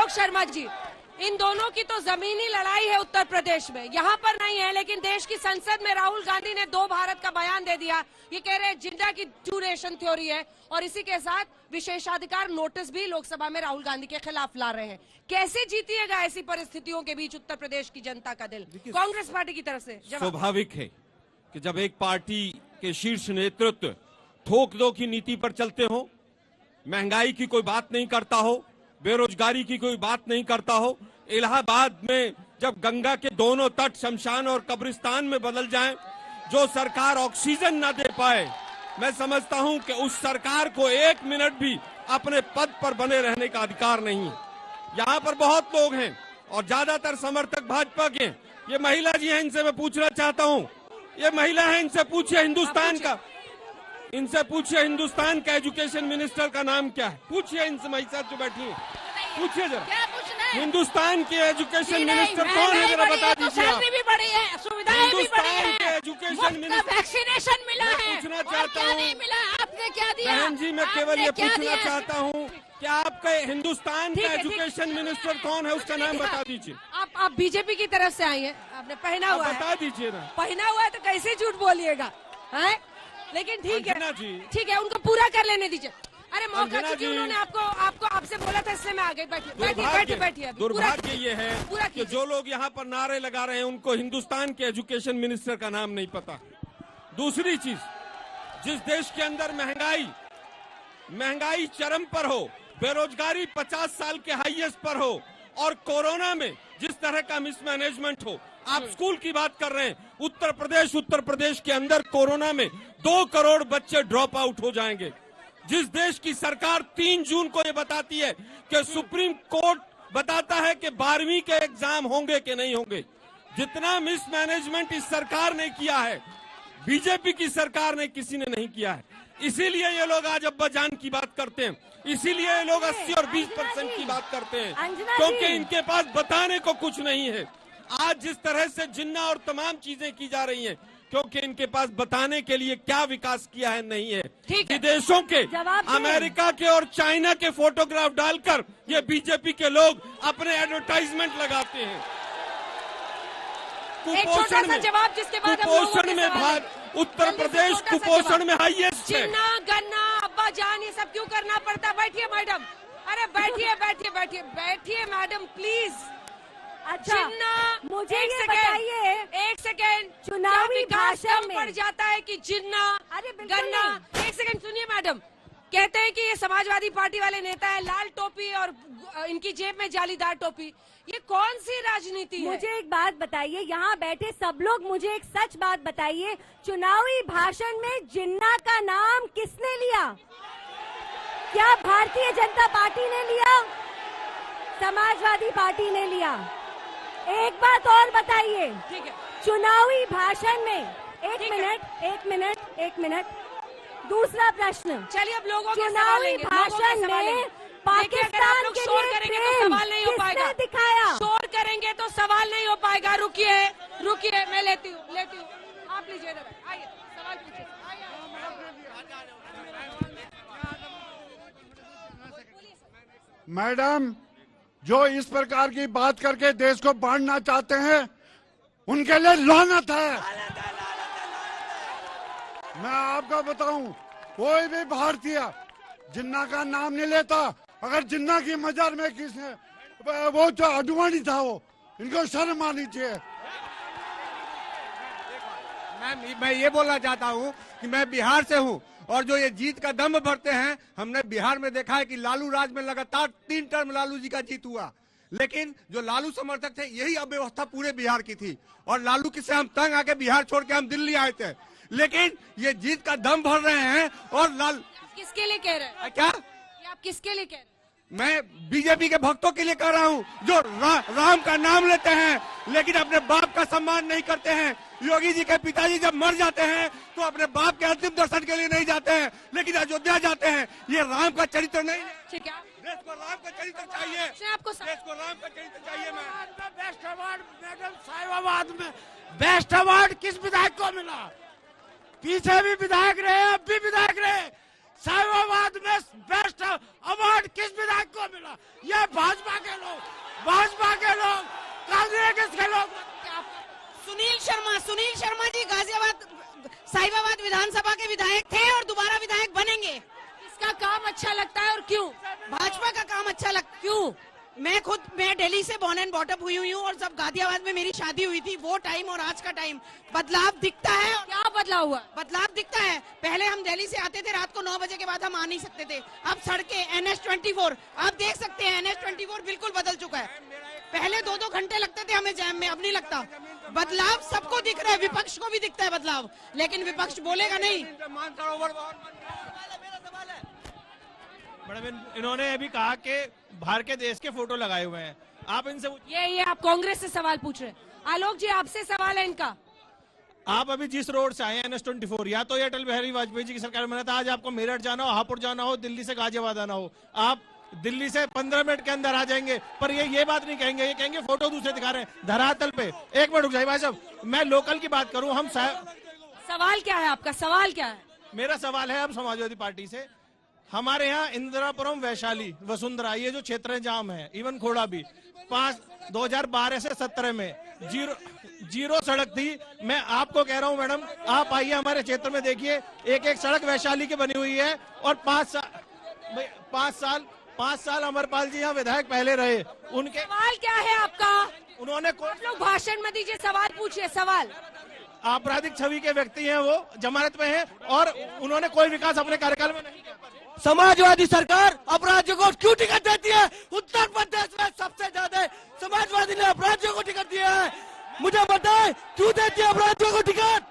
आलोक शर्मा जी, इन दोनों की तो जमीनी लड़ाई है उत्तर प्रदेश में, यहाँ पर नहीं है। लेकिन देश की संसद में राहुल गांधी ने 2 भारत का बयान दे दिया। ये कह रहे हैं जिन्ना की 2 नेशन थ्योरी है, और इसी के साथ विशेषाधिकार नोटिस भी लोकसभा में राहुल गांधी के खिलाफ ला रहे हैं। कैसे जीतिएगा ऐसी परिस्थितियों के बीच उत्तर प्रदेश की जनता का दिल कांग्रेस पार्टी की तरफ से? स्वाभाविक है कि जब एक पार्टी के शीर्ष नेतृत्व थोक दो की नीति पर चलते हो, महंगाई की कोई बात नहीं करता हो, बेरोजगारी की कोई बात नहीं करता हो, इलाहाबाद में जब गंगा के दोनों तट शमशान और कब्रिस्तान में बदल जाएं, जो सरकार ऑक्सीजन न दे पाए, मैं समझता हूं कि उस सरकार को 1 मिनट भी अपने पद पर बने रहने का अधिकार नहीं है। यहाँ पर बहुत लोग हैं और ज्यादातर समर्थक भाजपा के। ये महिला जी हैं, इनसे मैं पूछना चाहता हूँ, ये महिला है, इनसे पूछिए हिंदुस्तान का एजुकेशन मिनिस्टर का नाम क्या है? पूछिए इनसे, महिला जो बैठी है, पूछिए जरा, हिंदुस्तान के एजुकेशन मिनिस्टर कौन है, जरा बता दीजिए। सैलरी भी बढ़ी है, सुविधाएं भी बढ़ी है, हिंदुस्तान के एजुकेशन मिनिस्टर, वैक्सीनेशन मिला है, पूछना चाहता हूँ, नहीं मिला, आपने क्या दिया? बहन जी, मैं केवल ये पूछना चाहता हूँ, क्या आपका हिंदुस्तान का एजुकेशन मिनिस्टर कौन है, उसका नाम बता दीजिए। आप बीजेपी की तरफ से आई है, आपने पहना हुआ है, बता दीजिए ना। पहना हुआ है तो कैसे झूठ बोलिएगा, है? लेकिन ठीक है, ठीक है, उनको पूरा कर लेने दीजिए। अरे मौका चूंकि उन्होंने आपसे बोला था, इसलिए मैं आ गई। बैठिए। दुर्भाग्य ये है कि जो लोग यहाँ पर नारे लगा रहे हैं, उनको हिंदुस्तान के एजुकेशन मिनिस्टर का नाम नहीं पता। दूसरी चीज, जिस देश के अंदर महंगाई चरम पर हो, बेरोजगारी 50 साल के हाईएस्ट पर हो, और कोरोना में जिस तरह का मिसमैनेजमेंट हो, आप स्कूल की बात कर रहे हैं, उत्तर प्रदेश के अंदर कोरोना में 2 करोड़ बच्चे ड्रॉप आउट हो जाएंगे। जिस देश की सरकार 3 जून को ये बताती है कि सुप्रीम कोर्ट बताता है कि 12वीं के एग्जाम होंगे कि नहीं होंगे, जितना मिसमैनेजमेंट इस सरकार ने किया है, बीजेपी की सरकार ने किसी ने नहीं किया है। इसीलिए ये लोग आज अब्बा जान की बात करते हैं, इसीलिए ये लोग 80 और 20% की बात करते हैं, क्योंकि इनके पास बताने को कुछ नहीं है। आज जिस तरह से जिन्ना और तमाम चीजें की जा रही हैं, क्योंकि इनके पास बताने के लिए क्या विकास किया है नहीं है। विदेशों के, अमेरिका के और चाइना के फोटोग्राफ डालकर ये बीजेपी के लोग अपने एडवर्टाइजमेंट लगाते हैं। कुपोषण में उत्तर प्रदेश कुपोषण में हाईएस्ट है। जिन्ना, गन्ना, अब्बा जान, ये सब क्यों करना पड़ता? बैठिए मैडम, अरे बैठिए मैडम प्लीज। अच्छा, मुझे ये बताइए, एक सेकेंड, चुनावी भाषण में पड़ जाता है कि जिन्ना, गन्ना। एक सेकेंड सुनिए मैडम, कहते हैं कि ये समाजवादी पार्टी वाले नेता है, लाल टोपी और इनकी जेब में जालीदार टोपी, ये कौन सी राजनीति है? मुझे एक बात बताइए, यहाँ बैठे सब लोग मुझे एक सच बात बताइए, चुनावी भाषण में जिन्ना का नाम किसने लिया? क्या भारतीय जनता पार्टी ने लिया? समाजवादी पार्टी ने लिया? एक बात और बताइए, ठीक है, चुनावी भाषण में एक मिनट, दूसरा प्रश्न, चलिए अब लोगों के चुनावी भाषण में पाकिस्तान के लिए प्रेम किसने दिखाया? शोर करेंगे तो सवाल नहीं हो पाएगा। रुकिए, मैं लेती हूँ, आप लीजिए, आइए सवाल पूछिए। मैडम, जो इस प्रकार की बात करके देश को बांटना चाहते हैं, उनके लिए लानत है। मैं आपको बताऊं, कोई भी भारतीय जिन्ना का नाम नहीं लेता। अगर जिन्ना की मजार में किसने, वो जो अडवाणी था, वो इनको शर्म आनी चाहिए। मैं ये बोलना चाहता हूँ कि मैं बिहार से हूँ, और जो ये जीत का दम भरते हैं, हमने बिहार में देखा है कि लालू राज में लगातार 3 टर्म लालू जी का जीत हुआ, लेकिन जो लालू समर्थक थे, यही अव्यवस्था पूरे बिहार की थी, और लालू की से हम तंग आके बिहार छोड़ के हम दिल्ली आए थे। लेकिन ये जीत का दम भर रहे हैं, और किसके लिए कह रहे हैं? क्या ये आप किसके लिए कह रहे हैं? मैं बीजेपी के भक्तों के लिए कह रहा हूँ, जो राम का नाम लेते हैं लेकिन अपने बाप का सम्मान नहीं करते हैं। योगी जी के पिताजी जब मर जाते हैं तो अपने बाप के अंतिम दर्शन के लिए नहीं जाते हैं, लेकिन अयोध्या जाते हैं। ये राम का चरित्र नहीं है। ठीक है, देश को राम का चरित्र चाहिए, देश को राम का चरित्र चाहिए। बेस्ट अवार्ड मैडम, साहिबाबाद में बेस्ट अवार्ड किस विधायक को मिला? पीछे भी विधायक रहे, अब भी विधायक रहे। साहिबाबाद में बेस्ट अवार्ड किस विधायक को मिला? ये भाजपा के लोग। सुनील शर्मा जी गाजियाबाद साहिबाबाद विधानसभा के विधायक थे और दोबारा विधायक बनेंगे। इसका काम अच्छा लगता है और क्यों? भाजपा का काम अच्छा लगता। क्यों? मैं दिल्ली से बॉर्न एंड बॉटअप हुई हूँ और जब गाजियाबाद में मेरी शादी हुई थी वो टाइम और आज का टाइम बदलाव दिखता है। क्या बदलाव हुआ? बदलाव दिखता है। पहले हम दिल्ली से आते थे, रात को 9 बजे के बाद हम आ नहीं सकते थे। अब सड़कें NH24 आप देख सकते हैं, NH24 बिल्कुल बदल चुका है। पहले 2-2 घंटे लगते थे हमें जैम में, अब नहीं लगता। बदलाव सबको दिख रहा है, विपक्ष को भी दिखता है बदलाव, लेकिन विपक्ष बोलेगा नहीं। मैडम इन्होंने अभी कहा कि बाहर के देश के फोटो लगाए हुए हैं, आप इनसे ये आप कांग्रेस से सवाल पूछ रहे हैं। आलोक जी आपसे सवाल है इनका। आप अभी जिस रोड से आए हैं NH24, या तो ये अटल बिहारी वाजपेयी जी की सरकार में था, आज आपको मेरठ जाना हो, हापुड़ जाना हो, दिल्ली से गाजियाबाद आना हो, आप दिल्ली से 15 मिनट के अंदर आ जाएंगे। पर ये बात नहीं कहेंगे, ये कहेंगे फोटो दूसरे दिखा रहे हैं धरातल पे। एक मिनट रुक जाइए भाई साहब, मैं लोकल की बात करूं। सवाल क्या है आपका? सवाल क्या है? मेरा सवाल है अब समाजवादी पार्टी से, हमारे यहाँ इंदिरापुरम, वैशाली, वसुंधरा, ये जो क्षेत्र जाम है, इवन खोड़ा भी 2012 से 17 में जीरो सड़क थी। मैं आपको कह रहा हूँ मैडम, आप आइए हमारे क्षेत्र में देखिए, एक सड़क वैशाली की बनी हुई है। और 5 साल अमरपाल जी यहाँ विधायक पहले रहे, उनके सवाल क्या है आपका? उन्होंने आप लोग भाषण मत दीजिए, सवाल पूछिए। सवाल। आपराधिक छवि के व्यक्ति हैं, वो जमानत में हैं और उन्होंने कोई विकास अपने कार्यकाल में नहीं किया। समाजवादी सरकार अपराधियों को क्यों टिकट देती है? उत्तर प्रदेश में सबसे ज्यादा समाजवादी ने अपराधियों को टिकट दिया है। मुझे बताएं क्यों देती है अपराधियों को टिकट?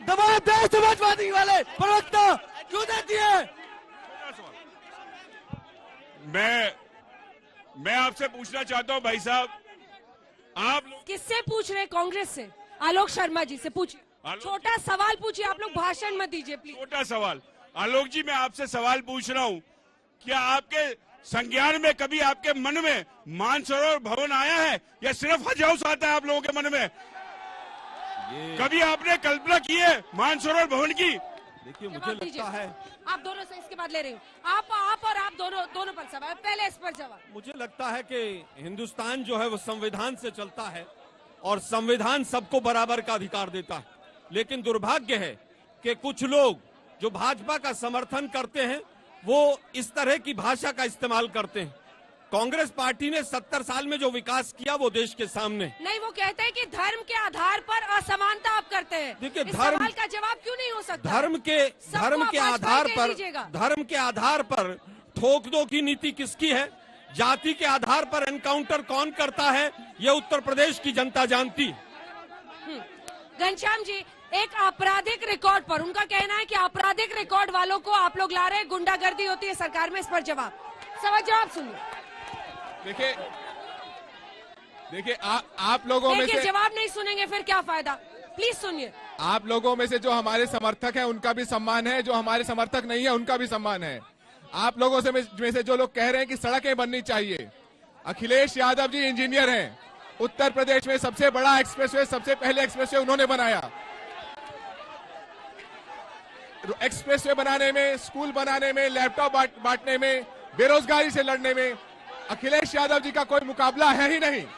दबाव दे समाजवादी वाले प्रवक्ता, क्यों देती है? मैं आपसे पूछना चाहता हूं भाई साहब, आप किससे पूछ रहे हैं? कांग्रेस से। आलोक शर्मा जी से पूछिए, छोटा सवाल पूछिए। आप लोग भाषण मत दीजिए प्लीज। छोटा सवाल। आलोक जी, मैं आपसे सवाल पूछ रहा हूं, क्या आपके संज्ञान में कभी आपके मन में मानसरोवर भवन आया है या सिर्फ हज हाउस आता है आप लोगों के मन में? कभी आपने कल्पना की है मानसरोवर भवन की? देखिए मुझे लगता है, आप दोनों से इसके बाद ले रही हूँ, आप और आप दोनों पर सवाल। पहले इस पर जवाब। मुझे लगता है कि हिंदुस्तान जो है वो संविधान से चलता है और संविधान सबको बराबर का अधिकार देता है। लेकिन दुर्भाग्य है कि कुछ लोग जो भाजपा का समर्थन करते हैं वो इस तरह की भाषा का इस्तेमाल करते हैं। कांग्रेस पार्टी ने 70 साल में जो विकास किया वो देश के सामने नहीं। वो कहते हैं कि धर्म के आधार पर असमानता आप करते हैं। देखिए, इस सवाल का जवाब क्यों नहीं हो सकता? धर्म के आधार पर ठोक दो की नीति किसकी है? जाति के आधार पर एनकाउंटर कौन करता है? ये उत्तर प्रदेश की जनता जानती। घनश्याम जी, एक आपराधिक रिकॉर्ड पर उनका कहना है कि आपराधिक रिकॉर्ड वालों को आप लोग ला रहे हैं, गुंडागर्दी होती है सरकार में। इस पर जवाब सुनिए। देखिए आप लोगों में से जवाब नहीं सुनेंगे फिर क्या फायदा? प्लीज सुनिए। आप लोगों में से जो हमारे समर्थक हैं उनका भी सम्मान है, जो हमारे समर्थक नहीं है उनका भी सम्मान है। आप लोगों से में से जो लोग कह रहे हैं कि सड़कें बननी चाहिए, अखिलेश यादव जी इंजीनियर हैं, उत्तर प्रदेश में सबसे बड़ा एक्सप्रेसवे, सबसे पहले एक्सप्रेसवे उन्होंने बनाया। एक्सप्रेसवे बनाने में, स्कूल बनाने में, लैपटॉप बांटने में, बेरोजगारी से लड़ने में अखिलेश यादव जी का कोई मुकाबला है ही नहीं।